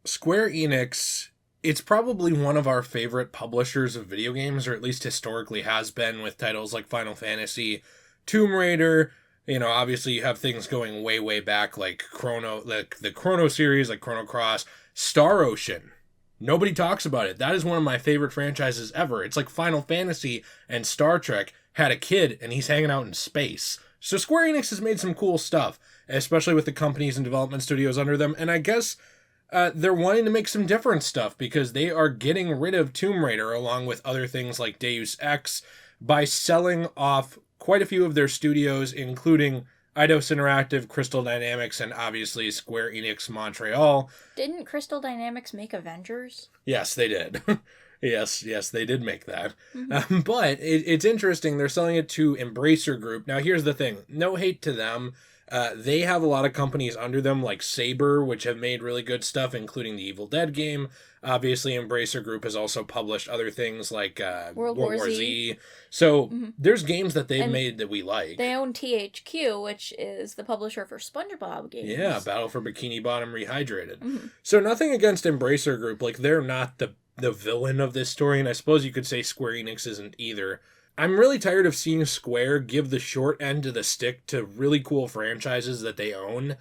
Square Enix, it's probably one of our favorite publishers of video games, or at least historically has been, with titles like Final Fantasy, Tomb Raider. You know, obviously you have things going way, way back like the Chrono series, like Chrono Cross, Star Ocean. Nobody talks about it. That is one of my favorite franchises ever. It's like Final Fantasy and Star Trek had a kid and he's hanging out in space. So Square Enix has made some cool stuff, especially with the companies and development studios under them. And I guess they're wanting to make some different stuff because they are getting rid of Tomb Raider along with other things like Deus Ex by selling off quite a few of their studios, including Eidos Interactive, Crystal Dynamics, and obviously Square Enix Montreal. Didn't Crystal Dynamics make Avengers? Yes, they did. yes, they did make that. Mm-hmm. But it's interesting. They're selling it to Embracer Group. Now, here's the thing. No hate to them. They have a lot of companies under them, like Saber, which have made really good stuff, including the Evil Dead game. Obviously, Embracer Group has also published other things like World War Z. So there's games that they've made that we like. They own THQ, which is the publisher for SpongeBob games. Yeah, Battle for Bikini Bottom Rehydrated. Mm-hmm. So nothing against Embracer Group. Like, they're not the villain of this story, and I suppose you could say Square Enix isn't either. I'm really tired of seeing Square give the short end of the stick to really cool franchises that they own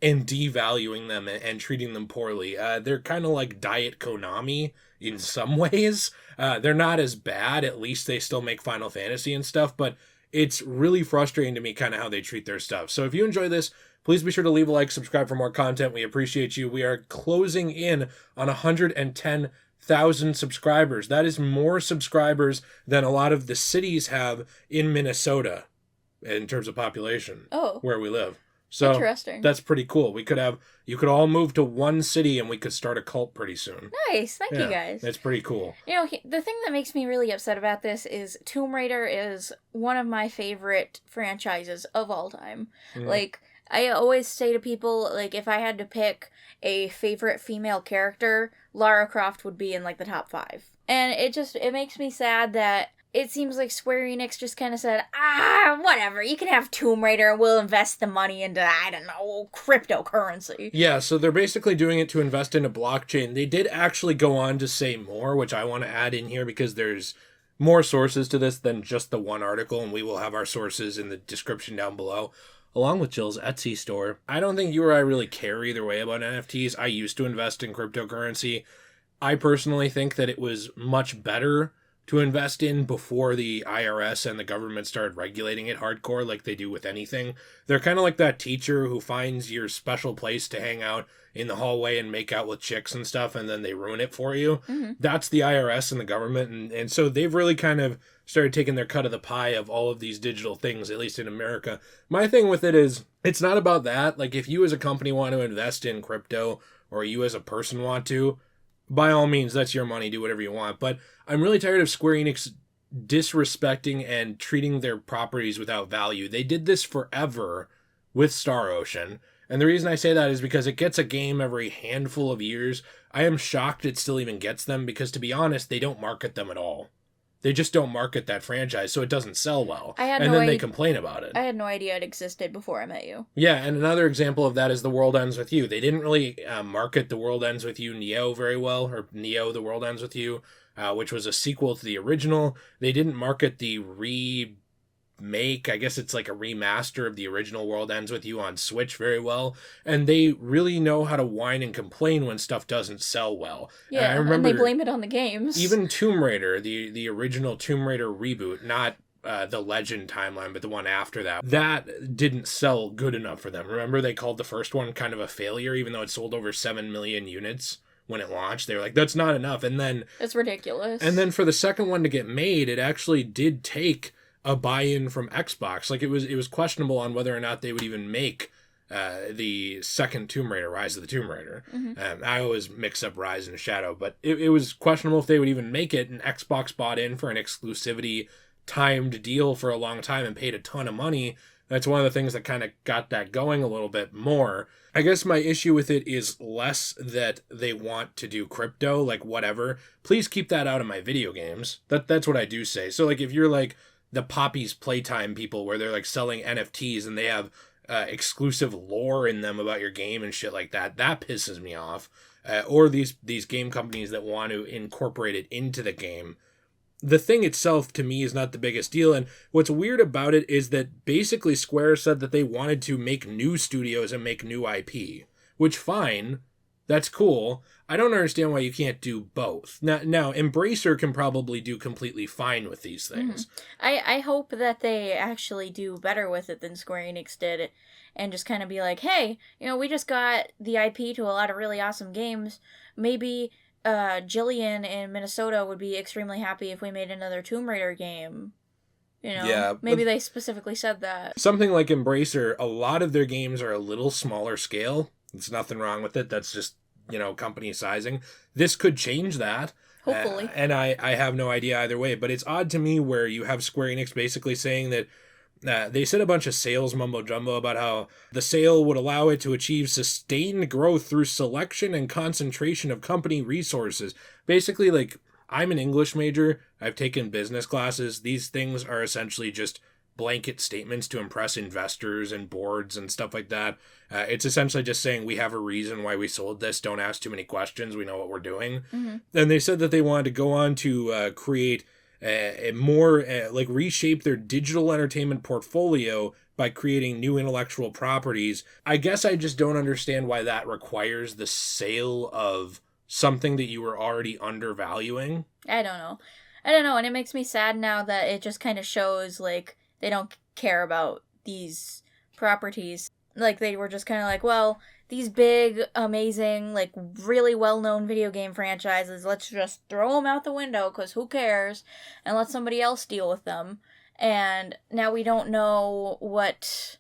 and devaluing them and treating them poorly. They're kind of like Diet Konami in some ways. They're not as bad. At least they still make Final Fantasy and stuff, but it's really frustrating to me kind of how they treat their stuff. So if you enjoy this, please be sure to leave a like, subscribe for more content. We appreciate you. We are closing in on 110,000 subscribers. That is more subscribers than a lot of the cities have in Minnesota in terms of population. Where we live. So interesting. That's pretty cool. You could all move to one city and we could start a cult pretty soon. Nice. Thank you guys. That's pretty cool. You know, the thing that makes me really upset about this is Tomb Raider is one of my favorite franchises of all time. Mm-hmm. Like, I always say to people, like, if I had to pick a favorite female character, Lara Croft would be in, like, the top 5. And it makes me sad that it seems like Square Enix just kind of said, whatever, you can have Tomb Raider, we'll invest the money into, I don't know, cryptocurrency. Yeah, so they're basically doing it to invest in a blockchain. They did actually go on to say more, which I want to add in here because there's more sources to this than just the one article, and we will have our sources in the description down below, along with Jill's Etsy store. I don't think you or I really care either way about NFTs. I used to invest in cryptocurrency. I personally think that it was much better to invest in before the IRS and the government started regulating it hardcore like they do with anything. They're kind of like that teacher who finds your special place to hang out in the hallway and make out with chicks and stuff, and then they ruin it for you. Mm-hmm. That's the IRS and the government, and so they've really kind of started taking their cut of the pie of all of these digital things, at least in America. My thing with it is, it's not about that. Like, if you as a company want to invest in crypto, or you as a person want to, by all means, that's your money, do whatever you want. But I'm really tired of Square Enix disrespecting and treating their properties without value. They did this forever with Star Ocean. And the reason I say that is because it gets a game every handful of years. I am shocked it still even gets them because, to be honest, they don't market them at all. They just don't market that franchise, so it doesn't sell well. They complain about it. I had no idea it existed before I met you. Yeah, and another example of that is The World Ends With You. They didn't really market The World Ends With You Neo very well, or Neo The World Ends With You, which was a sequel to the original. They didn't market the remake, I guess it's like a remaster of the original World Ends With You on Switch very well. And they really know how to whine and complain when stuff doesn't sell well. Yeah, and they blame it on the games. Even Tomb Raider, the original Tomb Raider reboot, not the Legend timeline, but the one after that didn't sell good enough for them. Remember, they called the first one kind of a failure, even though it sold over 7 million units when it launched. They were like, that's not enough. And then it's ridiculous. And then for the second one to get made, it actually did take a buy-in from Xbox. Like, it was questionable on whether or not they would even make the second Tomb Raider, Rise of the Tomb Raider. Mm-hmm. I always mix up Rise and Shadow, but it was questionable if they would even make it, and Xbox bought in for an exclusivity timed deal for a long time and paid a ton of money. That's one of the things that kind of got that going a little bit more. I guess my issue with it is less that they want to do crypto, like whatever. Please keep that out of my video games. That's what I do say. So like if you're like the Poppy's Playtime people where they're like selling NFTs and they have exclusive lore in them about your game and shit like that, that pisses me off. or these game companies that want to incorporate it into the game. The thing itself, to me, is not the biggest deal. And what's weird about it is that basically Square said that they wanted to make new studios and make new IP, which, fine, that's cool. I don't understand why you can't do both. Now Embracer can probably do completely fine with these things. I hope that they actually do better with it than Square Enix did, and just kind of be like, hey, we just got the IP to a lot of really awesome games. Maybe Jillian in Minnesota would be extremely happy if we made another Tomb Raider game. Yeah, maybe they specifically said that. Something like Embracer, a lot of their games are a little smaller scale. There's nothing wrong with it. That's just, company sizing. This could change that. Hopefully. And I have no idea either way. But it's odd to me where you have Square Enix basically saying that they said a bunch of sales mumbo jumbo about how the sale would allow it to achieve sustained growth through selection and concentration of company resources. Basically, like, I'm an English major. I've taken business classes. These things are essentially just blanket statements to impress investors and boards and stuff like that. It's essentially just saying we have a reason why we sold this. Don't ask too many questions. We know what we're doing. Mm-hmm. And they said that they wanted to go on to create a more reshape their digital entertainment portfolio by creating new intellectual properties. I guess I just don't understand why that requires the sale of something that you were already undervaluing. I don't know, and it makes me sad now that it just kind of shows like they don't care about these properties. Like, they were just kind of like, well, these big, amazing, like, really well-known video game franchises, let's just throw them out the window, because who cares, and let somebody else deal with them. And now we don't know what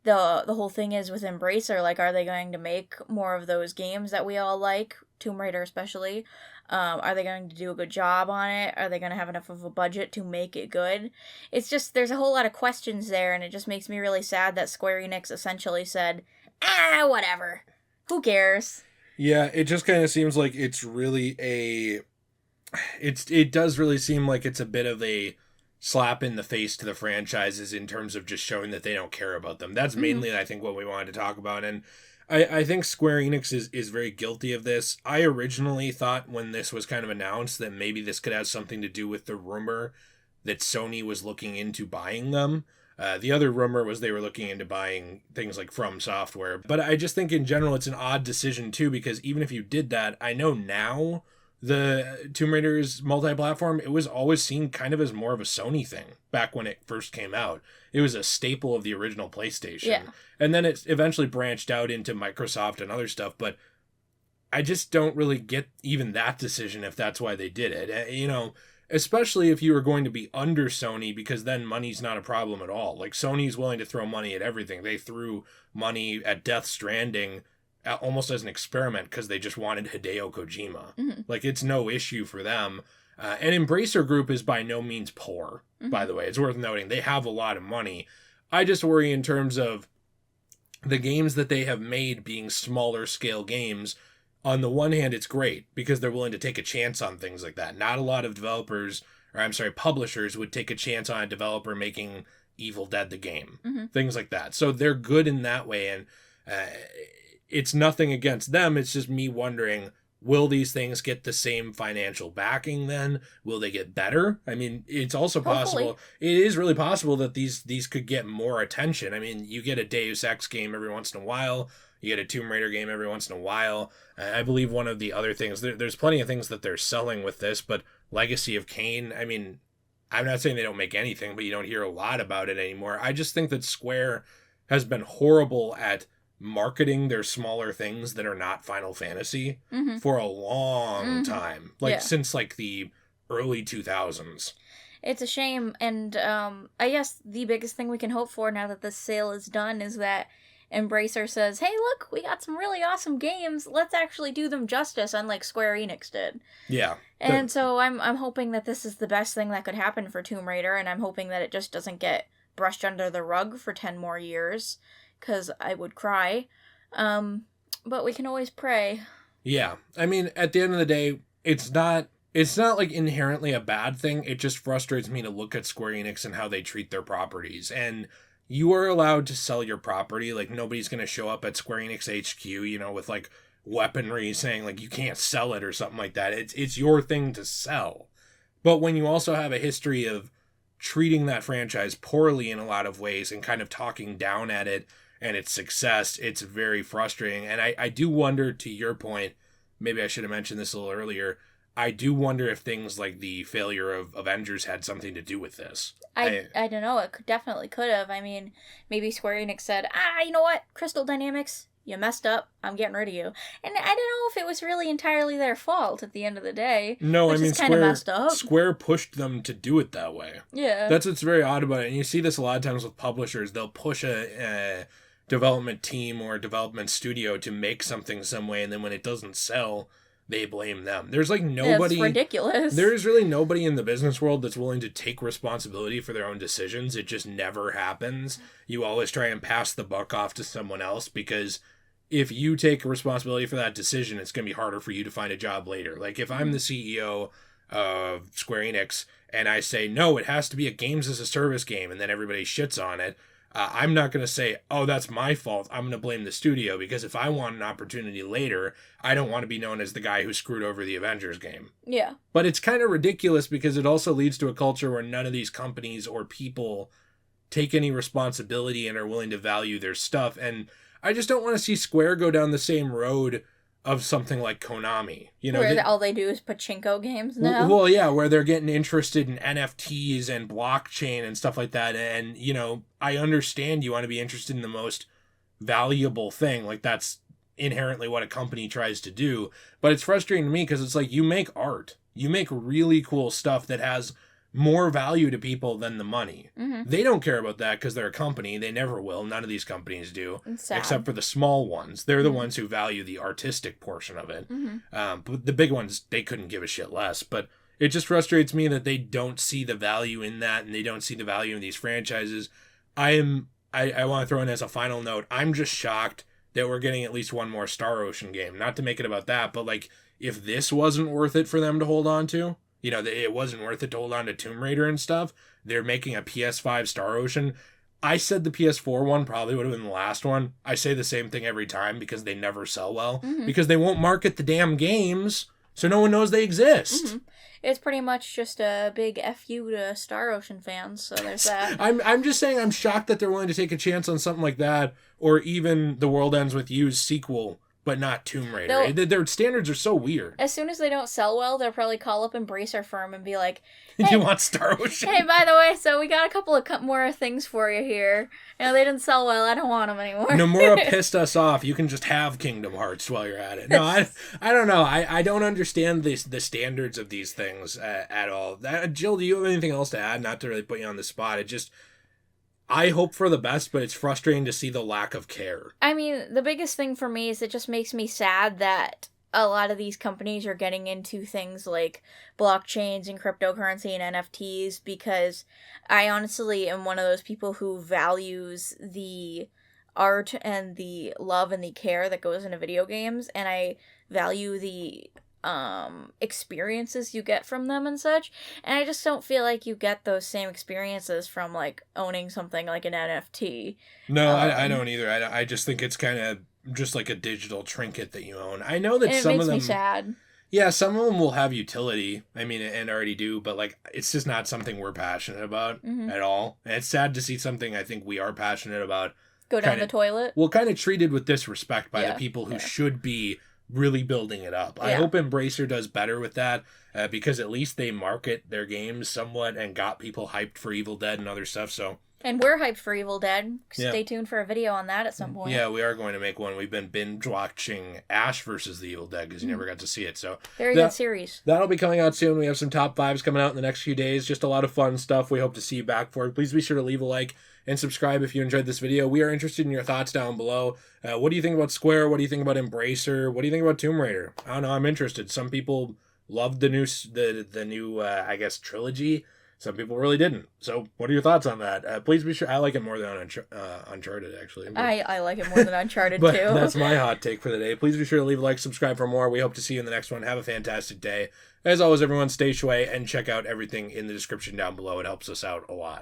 the whole thing is with Embracer. Like, are they going to make more of those games that we all like, Tomb Raider especially? Are they going to do a good job on it? Are they going to have enough of a budget to make it good? It's just, there's a whole lot of questions there, and it just makes me really sad that Square Enix essentially said, whatever. Who cares? Yeah, it just kind of seems like it's really it does really seem like it's a bit of a slap in the face to the franchises in terms of just showing that they don't care about them. That's mainly, I think, what we wanted to talk about. And I think Square Enix is very guilty of this. I originally thought when this was kind of announced that maybe this could have something to do with the rumor that Sony was looking into buying them. The other rumor was they were looking into buying things like From Software. But I just think in general it's an odd decision too, because even if you did that, I know now the Tomb Raider's multi-platform, it was always seen kind of as more of a Sony thing back when it first came out. It was a staple of the original PlayStation. Yeah. And then it eventually branched out into Microsoft and other stuff, but I just don't really get even that decision if that's why they did it. Especially if you were going to be under Sony, because then money's not a problem at all. Like, Sony's willing to throw money at everything. They threw money at Death Stranding almost as an experiment because they just wanted Hideo Kojima. Mm-hmm. Like, it's no issue for them. And Embracer Group is by no means poor, by the way. It's worth noting. They have a lot of money. I just worry in terms of the games that they have made being smaller scale games. On the one hand, it's great because they're willing to take a chance on things like that. Not a lot of publishers would take a chance on a developer making Evil Dead the game. Things like that. So they're good in that way, and it's nothing against them. It's just me wondering, will these things get the same financial backing then? Will they get better? I mean, it's also possible. Hopefully. It is really possible that these could get more attention. I mean, you get a Deus Ex game every once in a while. You get a Tomb Raider game every once in a while. I believe one of the other things, there's plenty of things that they're selling with this, but Legacy of Kain, I mean, I'm not saying they don't make anything, but you don't hear a lot about it anymore. I just think that Square has been horrible at marketing their smaller things that are not Final Fantasy for a long time. Since like the early 2000s. It's a shame, and I guess the biggest thing we can hope for now that this sale is done is that Embracer says, hey, look, we got some really awesome games. Let's actually do them justice, unlike Square Enix did. Yeah. And so I'm hoping that this is the best thing that could happen for Tomb Raider, and I'm hoping that it just doesn't get brushed under the rug for 10 more years, because I would cry. But we can always pray. Yeah. I mean, at the end of the day, it's not like inherently a bad thing. It just frustrates me to look at Square Enix and how they treat their properties. And you are allowed to sell your property. Like, nobody's going to show up at Square Enix HQ, with like weaponry saying like you can't sell it or something like that. It's your thing to sell. But when you also have a history of treating that franchise poorly in a lot of ways and kind of talking down at it and its success, it's very frustrating. And I do wonder, to your point, maybe I should have mentioned this a little earlier, I do wonder if things like the failure of Avengers had something to do with this. I don't know. It definitely could have. I mean, maybe Square Enix said, you know what? Crystal Dynamics, you messed up. I'm getting rid of you. And I don't know if it was really entirely their fault at the end of the day. No, I mean, kind of messed up. Square pushed them to do it that way. Yeah. That's what's very odd about it. And you see this a lot of times with publishers. They'll push a development team or a development studio to make something some way, and then when it doesn't sell, they blame them. There's like nobody... It's ridiculous. There's really nobody in the business world that's willing to take responsibility for their own decisions. It just never happens. You always try and pass the buck off to someone else, because if you take responsibility for that decision, it's going to be harder for you to find a job later. Like if I'm the CEO of Square Enix and I say, no, it has to be a games as a service game, and then everybody shits on it, I'm not going to say, oh, that's my fault. I'm going to blame the studio, because if I want an opportunity later, I don't want to be known as the guy who screwed over the Avengers game. Yeah. But it's kind of ridiculous, because it also leads to a culture where none of these companies or people take any responsibility and are willing to value their stuff. And I just don't want to see Square go down the same road of something like Konami, where all they do is pachinko games now. Well, yeah, where they're getting interested in NFTs and blockchain and stuff like that. And, I understand you want to be interested in the most valuable thing. Like, that's inherently what a company tries to do. But it's frustrating to me, because it's like, you make art. You make really cool stuff that has more value to people than the money. Mm-hmm. They don't care about that because they're a company. They never will. None of these companies do, except for the small ones. They're the ones who value the artistic portion of it. Mm-hmm. But the big ones, they couldn't give a shit less. But it just frustrates me that they don't see the value in that, and they don't see the value in these franchises. I want to throw in as a final note, I'm just shocked that we're getting at least one more Star Ocean game. Not to make it about that, but like, if this wasn't worth it for them to hold on to, it wasn't worth it to hold on to Tomb Raider and stuff, they're making a PS5 Star Ocean. I said the PS4 one probably would have been the last one. I say the same thing every time, because they never sell well. Mm-hmm. Because they won't market the damn games, so no one knows they exist. Mm-hmm. It's pretty much just a big FU to Star Ocean fans, so there's that. I'm just saying, I'm shocked that they're willing to take a chance on something like that, or even The World Ends With You's sequel, but not Tomb Raider. Their standards are so weird. As soon as they don't sell well, they'll probably call up Embracer Firm and be like, hey, you want Star Ocean? Hey, by the way, so we got a couple of more things for you here. They didn't sell well. I don't want them anymore. Nomura pissed us off. You can just have Kingdom Hearts while you're at it. No, I don't know. I don't understand the standards of these things at all. Jill, do you have anything else to add? Not to really put you on the spot. I hope for the best, but it's frustrating to see the lack of care. I mean, the biggest thing for me is it just makes me sad that a lot of these companies are getting into things like blockchains and cryptocurrency and NFTs, because I honestly am one of those people who values the art and the love and the care that goes into video games, and I value the experiences you get from them and such, and I just don't feel like you get those same experiences from like owning something like an NFT. No, I don't either. I just think it's kind of just like a digital trinket that you own. I know that some of them... It makes me sad. Yeah, some of them will have utility, and already do, but like, it's just not something we're passionate about at all. And it's sad to see something I think we are passionate about go down the toilet. Well, kind of treated with disrespect by the people who should be really building it up. I hope Embracer does better with that, because at least they market their games somewhat and got people hyped for Evil Dead and other stuff. So, and we're hyped for Evil Dead. Stay tuned for a video on that at some point. Yeah, we are going to make one. We've been binge watching Ash versus the Evil Dead, because you never got to see it. So very good series. That'll be coming out soon. We have some top 5s coming out in the next few days. Just a lot of fun stuff. We hope to see you back for it. Please be sure to leave a like and subscribe if you enjoyed this video. We are interested in your thoughts down below. What do you think about Square? What do you think about Embracer? What do you think about Tomb Raider? I don't know. I'm interested. Some people loved the new I guess trilogy. Some people really didn't. So what are your thoughts on that? Please be sure. I like it more than Uncharted, actually. I like it more than Uncharted, but too. That's my hot take for the day. Please be sure to leave a like, subscribe for more. We hope to see you in the next one. Have a fantastic day. As always, everyone, stay shui and check out everything in the description down below. It helps us out a lot.